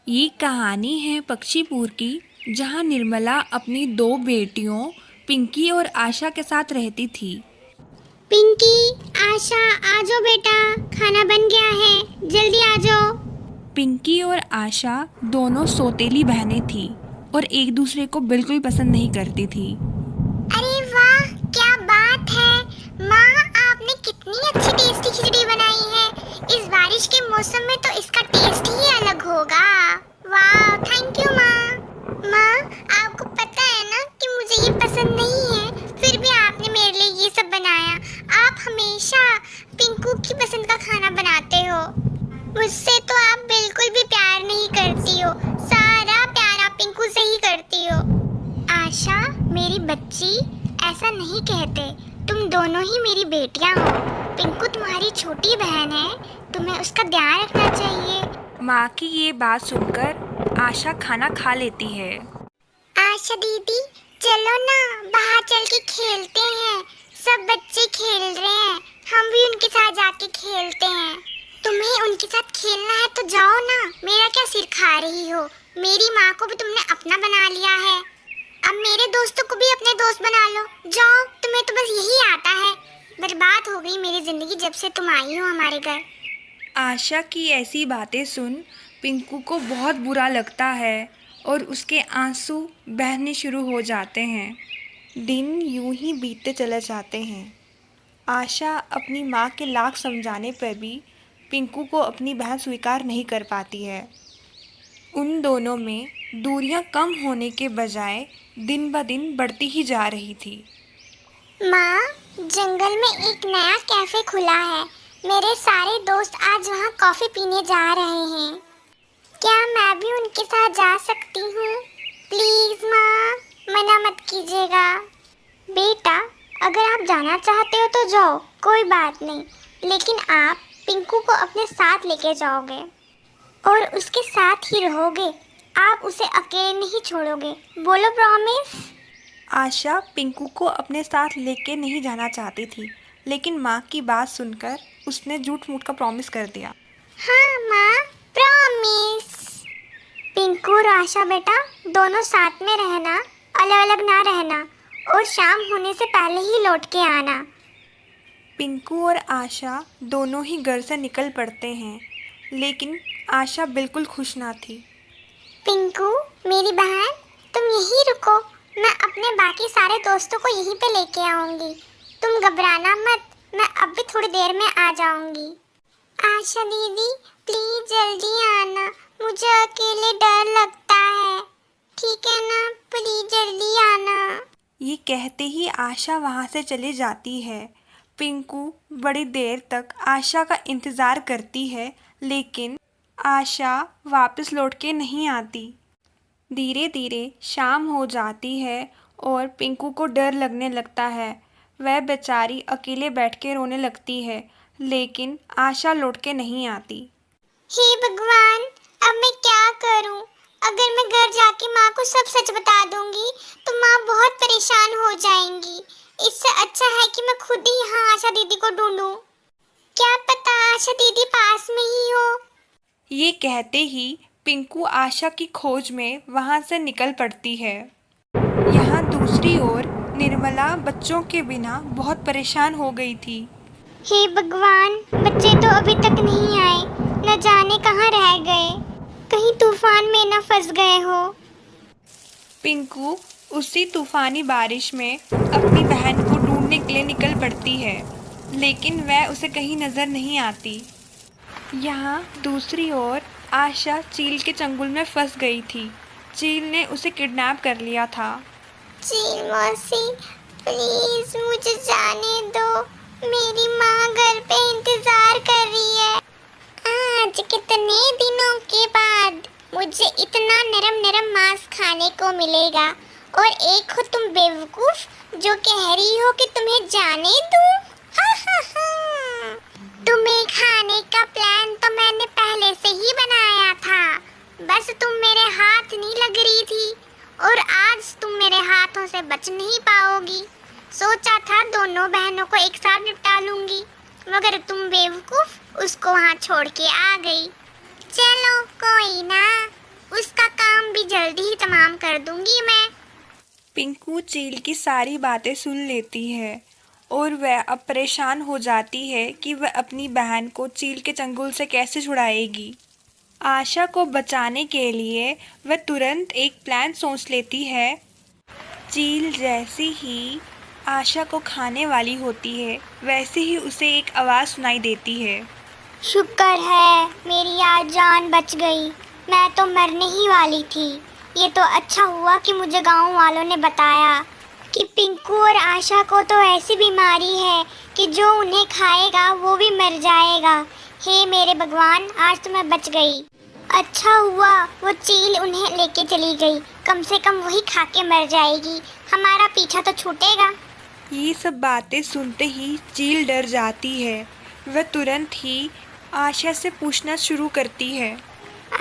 ये कहानी है पक्षीपुर की, जहाँ निर्मला अपनी दो बेटियों पिंकी और आशा के साथ रहती थी। पिंकी, आशा, आ जाओ बेटा, खाना बन गया है, जल्दी आ जाओ। पिंकी और आशा दोनों सौतेली बहनें थीं और एक दूसरे को बिल्कुल पसंद नहीं करती थी। अरे वाह, क्या बात है माँ, आपने कितनी अच्छी टेस्टी खिचड़ी बनाई है। इस बारिश के मौसम में तो इसका टेस्ट ही अलग होगा। वाह, थैंक यू माँ। माँ, आपको पता है ना कि मुझे ये पसंद नहीं है, फिर भी आपने मेरे लिए ये सब बनाया। आप हमेशा पिंकू की पसंद का खाना बनाते हो। मुझसे तो आप बिल्कुल भी प्यार नहीं करती हो, सारा प्यार आप पिंकू से ही करती हो। आशा, मेरी बच्ची, ऐसा नहीं कहते, तुम दोनों ही मेरी बेटियां हो। पिंकू तुम्हारी छोटी बहन है, तुम्हें उसका ध्यान रखना चाहिए। माँ की ये बात सुनकर आशा खाना खा लेती है। आशा दीदी, चलो ना बाहर चल के खेलते हैं, सब बच्चे खेल रहे हैं, हम भी उनके साथ जाके खेलते हैं। तुम्हें उनके साथ खेलना है तो जाओ ना, मेरा क्या सिर खा रही हो। मेरी माँ को भी तुमने अपना बना लिया है, अब मेरे दोस्तों को भी अपने दोस्त बना लो। जाओ, तुम्हें तो बस यही आता है। बर्बाद हो गई मेरी जिंदगी जब से तुम आई हो हमारे घर। आशा की ऐसी बातें सुन पिंकू को बहुत बुरा लगता है और उसके आंसू बहने शुरू हो जाते हैं। दिन यूं ही बीतते चले जाते हैं। आशा अपनी माँ के लाख समझाने पर भी पिंकू को अपनी बहन स्वीकार नहीं कर पाती है। उन दोनों में दूरियां कम होने के बजाय दिन ब दिन बढ़ती ही जा रही थी। माँ, जंगल में एक नया कैफे खुला है, मेरे सारे दोस्त आज वहाँ कॉफी पीने जा रहे हैं। क्या मैं भी उनके साथ जा सकती हूँ? प्लीज माँ, मना मत कीजिएगा। बेटा, अगर आप जाना चाहते हो तो जाओ, कोई बात नहीं, लेकिन आप पिंकू को अपने साथ लेके जाओगे और उसके साथ ही रहोगे। आप उसे अकेले नहीं छोड़ोगे, बोलो प्रॉमिस। आशा पिंकू को अपने साथ लेके नहीं जाना चाहती थी, लेकिन माँ की बात सुनकर उसने झूठ मूठ का प्रॉमिस कर दिया। हाँ माँ, प्रॉमिस। पिंकू और आशा बेटा, दोनों साथ में रहना, अलग अलग ना रहना, और शाम होने से पहले ही लौट के आना। पिंकू और आशा दोनों ही घर से निकल पड़ते हैं, लेकिन आशा बिल्कुल खुश ना थी। पिंकू, मेरी बहन, तुम यहीं रुको, मैं अपने बाकी सारे दोस्तों को यहीं पे लेके आऊंगी। तुम घबराना मत, मैं अब भी थोड़ी देर में आ जाऊंगी। आशा दीदी, प्लीज जल्दी आना, मुझे अकेले डर लगता है, ठीक है ना? प्लीज जल्दी आना। ये कहते ही आशा वहाँ से चली जाती है। पिंकू बड़ी देर तक आशा का इंतज़ार करती है, लेकिन आशा वापस लौट के नहीं आती। धीरे धीरे शाम हो जाती है और पिंकू को डर लगने लगता है। वह बेचारी अकेले बैठ के रोने लगती है, लेकिन आशा लौट के नहीं आती। हे भगवान, अब मैं क्या करूं? अगर मैं घर जाके माँ को सब सच बता दूंगी तो माँ बहुत परेशान हो जाएंगी। इससे अच्छा है कि मैं खुद ही यहाँ आशा दीदी को ढूंढूं। क्या पता आशा दीदी पास में ही हो। ये कहते ही पिंकू आशा की खोज में वहाँ से निकल पड़ती है। यहाँ दूसरी ओर निर्मला बच्चों के बिना बहुत परेशान हो गई थी। हे भगवान, बच्चे तो अभी तक नहीं आए, न जाने कहाँ रह गए, कहीं तूफान में न फंस गए हो। पिंकू उसी तूफानी बारिश में अपनी बहन को ढूंढने के लिए निकल पड़ती है, लेकिन वह उसे कहीं नज़र नहीं आती। यहाँ दूसरी ओर आशा चील के चंगुल में फंस गई थी। चील ने उसे किडनैप कर लिया था। चील मौसी, प्लीज मुझे जाने दो, मेरी माँ घर पे इंतजार कर रही है। आज कितने दिनों के बाद मुझे इतना नरम नरम मांस खाने को मिलेगा, और एक हो तुम बेवकूफ जो कह रही हो कि तुम्हें जाने दूं। हा हा हा। तुम्हें खाने का प्लान तो मैंने पहले से ही बनाया था, बस तुम मेरे हाथ नहीं लग रही थी, और आज तुम मेरे हाथों से बच नहीं पाओगी। सोचा था दोनों बहनों को एक साथ निपटा लूंगी, मगर तुम बेवकूफ उसको वहाँ छोड़ के आ गई। चलो कोई ना, काम कर दूंगी मैं। पिंकू चील की सारी बातें सुन लेती है और वह अब परेशान हो जाती है कि वह अपनी बहन को चील के चंगुल से कैसे छुड़ाएगी। आशा को बचाने के लिए वह तुरंत एक प्लान सोच लेती है। चील जैसी ही आशा को खाने वाली होती है वैसे ही उसे एक आवाज़ सुनाई देती है। शुक्र है मेरी आज जान बच गई, मैं तो मरने ही वाली थी। ये तो अच्छा हुआ कि मुझे गांव वालों ने बताया कि पिंकू और आशा को तो ऐसी बीमारी है कि जो उन्हें खाएगा वो भी मर जाएगा। हे मेरे भगवान, आज तो मैं बच गई। अच्छा हुआ वो चील उन्हें लेके चली गई, कम से कम वही खा के मर जाएगी, हमारा पीछा तो छूटेगा। ये सब बातें सुनते ही चील डर जाती है। वह तुरंत ही आशा से पूछना शुरू करती है।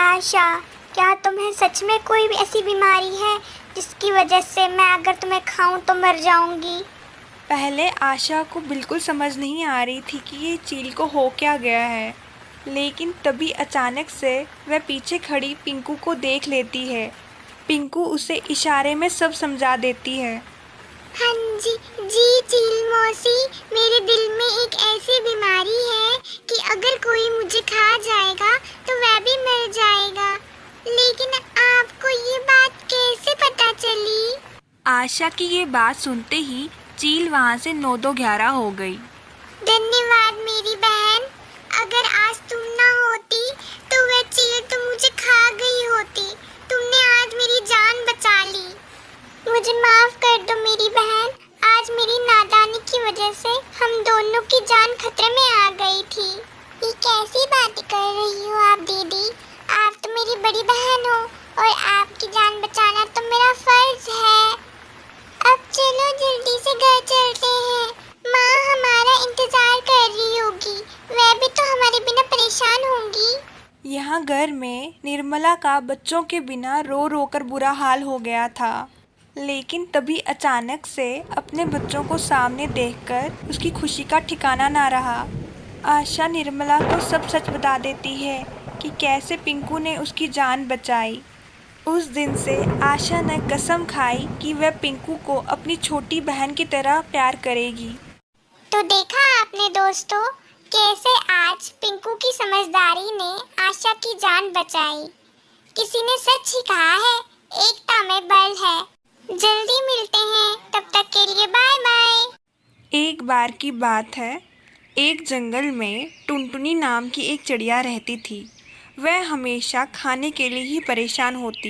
आशा, क्या तुम्हें सच में कोई भी ऐसी बीमारी है जिसकी वजह से मैं अगर तुम्हें खाऊं तो मर जाऊंगी? पहले आशा को बिल्कुल समझ नहीं आ रही थी कि ये चील को हो क्या गया है, लेकिन तभी अचानक से वह पीछे खड़ी पिंकू को देख लेती है। पिंकू उसे इशारे में सब समझा देती है। हाँ जी चील मौसी, मेरे दिल में एक ऐसी बीमारी है कि अगर कोई मुझे खा जाएगा तो वह भी मर जाएगा। लेकिन आपको ये बात कैसे पता चली? आशा की ये बात सुनते ही चील वहाँ से 9-2-11 हो गई। धन्यवाद मेरी बहन, अगर आज तुम ना होती तो वह चील तो मुझे खा गई होती। तुमने आज मेरी जान बचा ली। मुझे माफ कर दो मेरी बहन, आज मेरी नादानी की वजह से हम दोनों की जान खतरे में आ गई थी। ये कैसी बातें कर रही हो आप दीदी? आप तो मेरी बड़ी बहन हो और आपकी जान बचाना तो मेरा फर्ज है। अब चलो जल्दी से घर चलते हैं, माँ हमारा इंतजार कर रही होगी, वह भी तो हमारे बिना परेशान होंगी। यहाँ घर में निर्मला का बच्चों के बिना रो रो कर बुरा हाल हो गया था, लेकिन तभी अचानक से अपने बच्चों को सामने देखकर उसकी खुशी का ठिकाना ना रहा। आशा निर्मला को सब सच बता देती है कि कैसे पिंकू ने उसकी जान बचाई। उस दिन से आशा ने कसम खाई कि वह पिंकू को अपनी छोटी बहन की तरह प्यार करेगी। तो देखा आपने दोस्तों, कैसे आज पिंकू की समझदारी ने आशा की जान बचाई। किसी ने सच ही कहा है, एकता में बल है। जल्दी मिलते हैं, तब तक के लिए बाय बाय। एक बार की बात है, एक जंगल में टुनटुनी नाम की एक चिड़िया रहती थी। वह हमेशा खाने के लिए ही परेशान होती।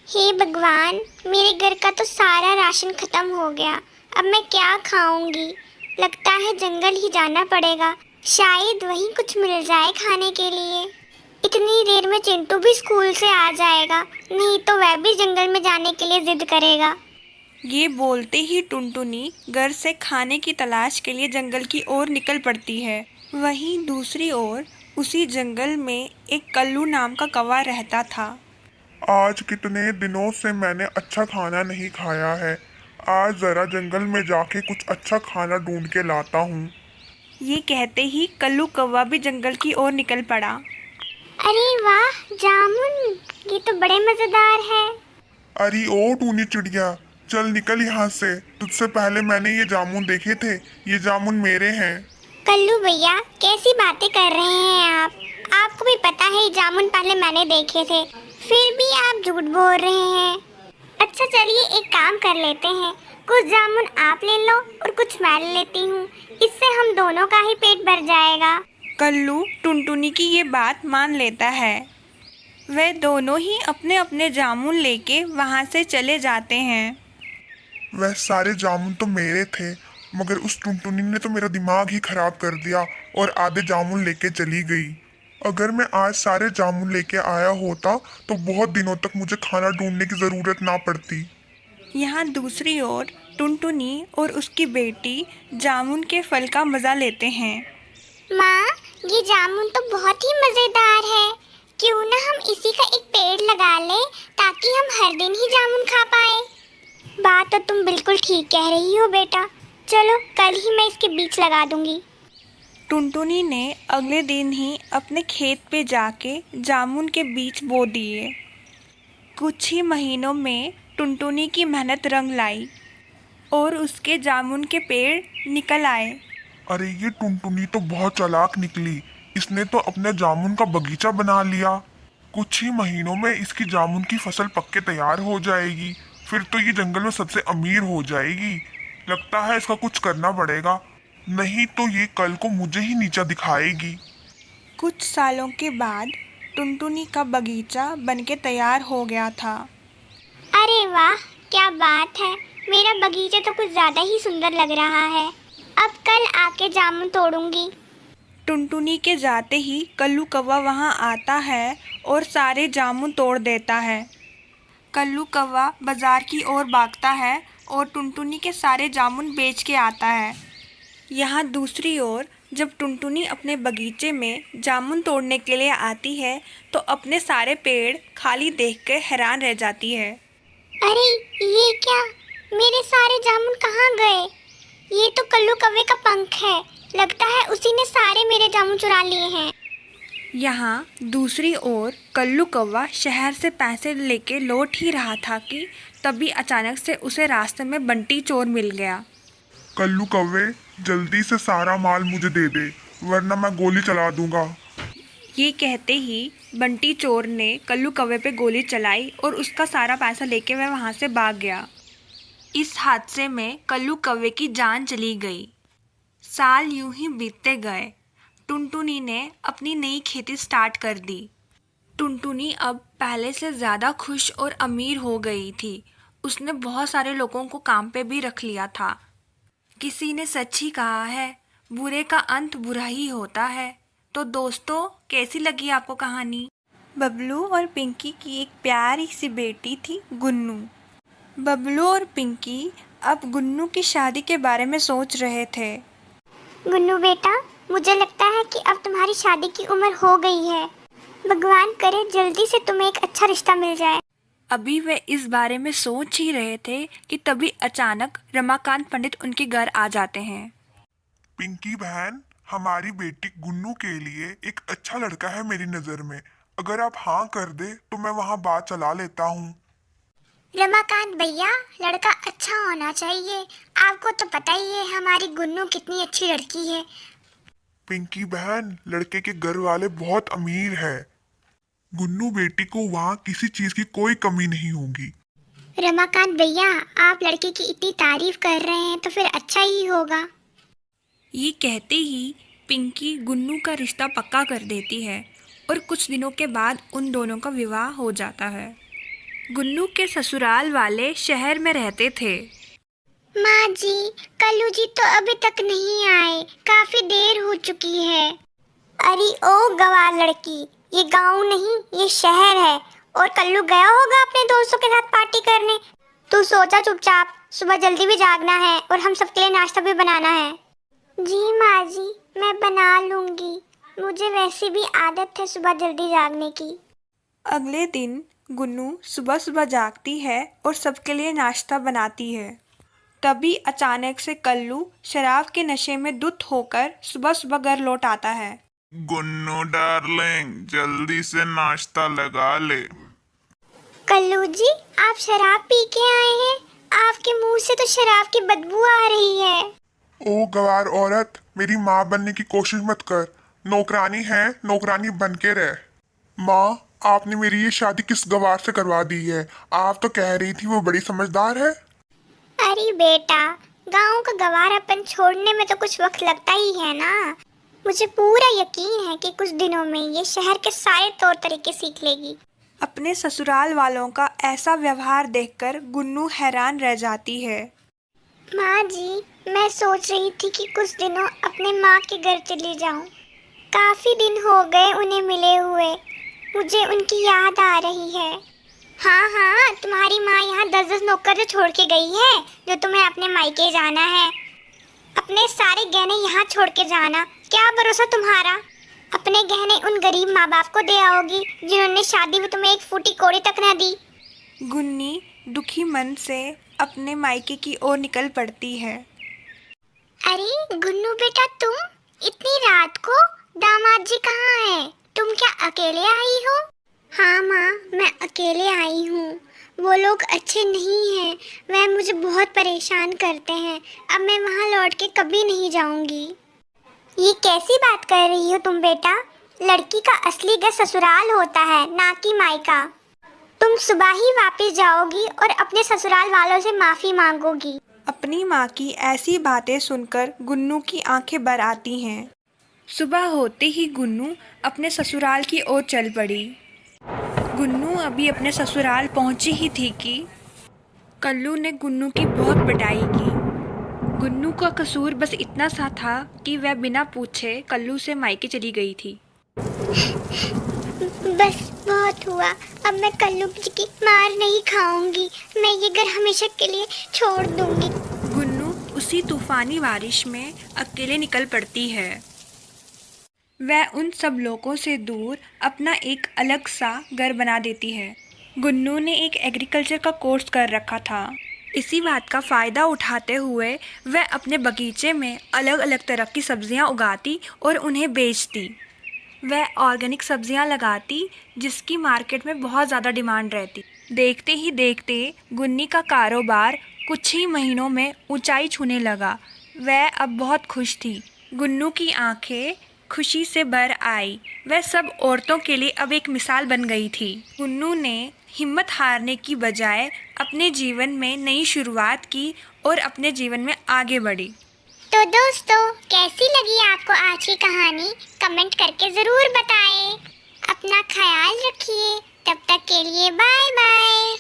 हे भगवान, मेरे घर का तो सारा राशन खत्म हो गया, अब मैं क्या खाऊंगी? लगता है जंगल ही जाना पड़ेगा, शायद वहीं कुछ मिल जाए खाने के लिए। इतनी देर में चिंटू भी स्कूल से आ जाएगा, नहीं तो वह भी जंगल में जाने के लिए जिद करेगा। ये बोलते ही टुनटुनी घर से खाने की तलाश के लिए जंगल की ओर निकल पड़ती है। वहीं दूसरी ओर उसी जंगल में एक कल्लू नाम का कौवा रहता था। आज कितने दिनों से मैंने अच्छा खाना नहीं खाया है, आज ज़रा जंगल में जाके कुछ अच्छा खाना ढूंढ के लाता हूँ। ये कहते ही कल्लू कौवा भी जंगल की ओर निकल पड़ा। अरे वाह जामुन, ये तो बड़े मजेदार है। अरे ओ टूनी चिड़िया, चल निकल यहाँ से, तुझसे पहले मैंने ये जामुन देखे थे, ये जामुन मेरे हैं। कल्लू भैया, कैसी बातें कर रहे हैं आप? आपको भी पता है ये जामुन पहले मैंने देखे थे, फिर भी आप झूठ बोल रहे हैं। अच्छा चलिए एक काम कर लेते हैं, कुछ जामुन आप ले लो और कुछ मैं ले लेती हूँ, इससे हम दोनों का ही पेट भर जाएगा। कल्लू टुनटुनी की ये बात मान लेता है। वे दोनों ही अपने अपने जामुन लेके वहाँ से चले जाते हैं। वह सारे जामुन तो मेरे थे, मगर उस टुनटुनी ने तो मेरा दिमाग ही खराब कर दिया और आधे जामुन लेके चली गई। अगर मैं आज सारे जामुन लेके आया होता तो बहुत दिनों तक मुझे खाना ढूंढने की ज़रूरत ना पड़ती। यहाँ दूसरी ओर टुनटुनी और उसकी बेटी जामुन के फल का मज़ा लेते हैं। माँ, ये जामुन तो बहुत ही मजेदार है, क्यों ना हम इसी का एक पेड़ लगा लें ताकि हम हर दिन ही जामुन खा पाए। बात तो तुम बिल्कुल ठीक कह रही हो बेटा, चलो कल ही मैं इसके बीज लगा दूंगी। टुनटुनी ने अगले दिन ही अपने खेत पे जाके जामुन के बीज बो दिए। कुछ ही महीनों में टुनटुनी की मेहनत रंग लाई और उसके जामुन के पेड़ निकल आए। अरे ये टुनटुनी तो बहुत चालाक निकली। इसने तो अपने जामुन का बगीचा बना लिया। कुछ ही महीनों में इसकी जामुन की फसल पक के तैयार हो जाएगी। फिर तो ये जंगल में सबसे अमीर हो जाएगी। लगता है इसका कुछ करना पड़ेगा, नहीं तो ये कल को मुझे ही नीचा दिखाएगी। कुछ सालों के बाद टुनटुनी का बगीचा बनके तैयार हो गया था। अरे वाह, क्या बात है। मेरा बगीचा तो कुछ ज्यादा ही सुंदर लग रहा है। अब कल आके जामुन तोड़ूंगी। टुनटुनी के जाते ही कल्लू कौवा वहाँ आता है और सारे जामुन तोड़ देता है। कल्लू कौवा बाजार की ओर भागता है और टुनटुनी के सारे जामुन बेच के आता है। यहाँ दूसरी ओर जब टुनटुनी अपने बगीचे में जामुन तोड़ने के लिए आती है तो अपने सारे पेड़ खाली देखकर हैरान रह जाती है। अरे ये क्या, मेरे सारे जामुन कहाँ गए? ये तो कल्लू कौवे का पंख है। लगता है उसी ने सारे मेरे जामुन चुरा लिए हैं। यहाँ दूसरी ओर कल्लू कौवा शहर से पैसे लेके लौट ही रहा था कि तभी अचानक से उसे रास्ते में बंटी चोर मिल गया। कल्लू कौवे, जल्दी से सारा माल मुझे दे दे, वरना मैं गोली चला दूंगा। ये कहते ही बंटी चोर ने कल्लू कौवे पे गोली चलाई और उसका सारा पैसा लेके वह वहाँ से भाग गया। इस हादसे में कल्लू कौवे की जान चली गई। साल यूं ही बीतते गए। टुनटुनी ने अपनी नई खेती स्टार्ट कर दी। टुनटुनी अब पहले से ज़्यादा खुश और अमीर हो गई थी। उसने बहुत सारे लोगों को काम पे भी रख लिया था। किसी ने सच ही कहा है, बुरे का अंत बुरा ही होता है। तो दोस्तों, कैसी लगी आपको कहानी? बबलू और पिंकी की एक प्यारी सी बेटी थी गुन्नू। बबलू और पिंकी अब गुन्नू की शादी के बारे में सोच रहे थे। गुन्नू बेटा, मुझे लगता है कि अब तुम्हारी शादी की उम्र हो गई है। भगवान करे जल्दी से तुम्हें एक अच्छा रिश्ता मिल जाए। अभी वे इस बारे में सोच ही रहे थे कि तभी अचानक रमाकांत पंडित उनके घर आ जाते हैं। पिंकी बहन, हमारी बेटी गुन्नू के लिए एक अच्छा लड़का है मेरी नजर में। अगर आप हाँ कर दे तो मैं वहाँ बात चला लेता हूँ। रमाकांत भैया, लड़का अच्छा होना चाहिए। आपको तो पता ही है हमारी गुन्नू कितनी अच्छी लड़की है। पिंकी बहन, लड़के के घर वाले बहुत अमीर है। गुन्नू बेटी को वहाँ किसी चीज की कोई कमी नहीं होगी। रमाकांत भैया, आप लड़के की इतनी तारीफ कर रहे हैं तो फिर अच्छा ही होगा। ये कहते ही पिंकी गुन्नू का रिश्ता पक्का कर देती है और कुछ दिनों के बाद उन दोनों का विवाह हो जाता है। गुन्नू के ससुराल वाले शहर में रहते थे। माँ जी, कल्लू जी तो अभी तक नहीं आए। काफी देर हो चुकी है। अरे ओ गवार लड़की, ये गांव नहीं, ये शहर है। और कल्लू गया होगा अपने दोस्तों के साथ पार्टी करने। तू सोचा चुपचाप, सुबह जल्दी भी जागना है और हम सबके लिए नाश्ता भी बनाना है। जी माँ जी, मैं बना लूंगी। मुझे वैसे भी आदत है सुबह जल्दी जागने की। अगले दिन गुन्नू सुबह सुबह जागती है और सबके लिए नाश्ता बनाती है। तभी अचानक से कल्लू शराब के नशे में धुत होकर सुबह सुबह घर लौट आता है। गुन्नू डार्लिंग, जल्दी से नाश्ता लगा ले। कल्लू जी, आप शराब पी के आए हैं? आपके मुंह से तो शराब की बदबू आ रही है। ओ गवार औरत, मेरी माँ बनने की कोशिश मत कर। नौकरानी है, नौकरानी बन के रह। माँ, आपने मेरी ये शादी किस गवार से करवा दी है? आप तो कह रही थी वो बड़ी समझदार है। अरे बेटा, गांव का गवारापन छोड़ने में तो कुछ वक्त लगता ही है ना। मुझे पूरा यकीन है कि कुछ दिनों में ये शहर के सारे तौर तरीके सीख लेगी। अपने ससुराल वालों का ऐसा व्यवहार देखकर गुन्नू हैरान रह जाती है। माँ जी, मैं सोच रही थी कि कुछ दिनों अपने माँ के घर चली जाऊँ। काफी दिन हो गए उन्हें मिले हुए। मुझे उनकी याद आ रही है। हाँ हाँ, तुम्हारी माँ यहाँ 10-10 नौकर जो छोड़ के गई है, जो तुम्हें अपने मायके जाना है। अपने सारे गहने यहाँ छोड़ के जाना। क्या भरोसा तुम्हारा? अपने गहने उन गरीब माँ बाप को दे आओगी जिन्होंने शादी में तुम्हें एक फूटी कौड़ी तक न दी। गुन्नी दुखी मन से अपने मायके की ओर निकल पड़ती है। अरे गुन्नू बेटा, तुम इतनी रात को? दामाद जी कहाँ हैं? तुम क्या अकेले आई हो? हाँ माँ, मैं अकेले आई हूँ। वो लोग अच्छे नहीं हैं। वह मुझे बहुत परेशान करते हैं। अब मैं वहाँ लौट के कभी नहीं जाऊँगी। ये कैसी बात कर रही हो तुम बेटा? लड़की का असली घर ससुराल होता है, ना कि मायका। तुम सुबह ही वापस जाओगी और अपने ससुराल वालों से माफ़ी मांगोगी। अपनी माँ की ऐसी बातें सुनकर गुन्नू की आंखें भर आती हैं। सुबह होते ही गुन्नू अपने ससुराल की ओर चल पड़ी। गुन्नू अभी अपने ससुराल पहुंची ही थी कि कल्लू ने गुन्नू की बहुत पिटाई की। गुन्नू का कसूर बस इतना सा था कि वह बिना पूछे कल्लू से मायके चली गई थी। बस बहुत हुआ। अब मैं कल्लू की मार नहीं खाऊंगी। मैं ये घर हमेशा के लिए छोड़ दूंगी। गुन्नू उसी तूफानी बारिश में अकेले निकल पड़ती है। वह उन सब लोगों से दूर अपना एक अलग सा घर बना देती है। गुन्नू ने एक एग्रीकल्चर का कोर्स कर रखा था। इसी बात का फ़ायदा उठाते हुए वह अपने बगीचे में अलग अलग तरह की सब्जियां उगाती और उन्हें बेचती। वह ऑर्गेनिक सब्जियां लगाती जिसकी मार्केट में बहुत ज़्यादा डिमांड रहती। देखते ही देखते गुन्नी का कारोबार कुछ ही महीनों में ऊंचाई छूने लगा। वह अब बहुत खुश थी। गुन्नू की आंखें खुशी से भर आई। वह सब औरतों के लिए अब एक मिसाल बन गई थी। गुन्नू ने हिम्मत हारने की बजाय अपने जीवन में नई शुरुआत की और अपने जीवन में आगे बढ़ी। तो दोस्तों, कैसी लगी आपको आज की कहानी? कमेंट करके ज़रूर बताएं। अपना ख्याल रखिए। तब तक के लिए बाय बाय।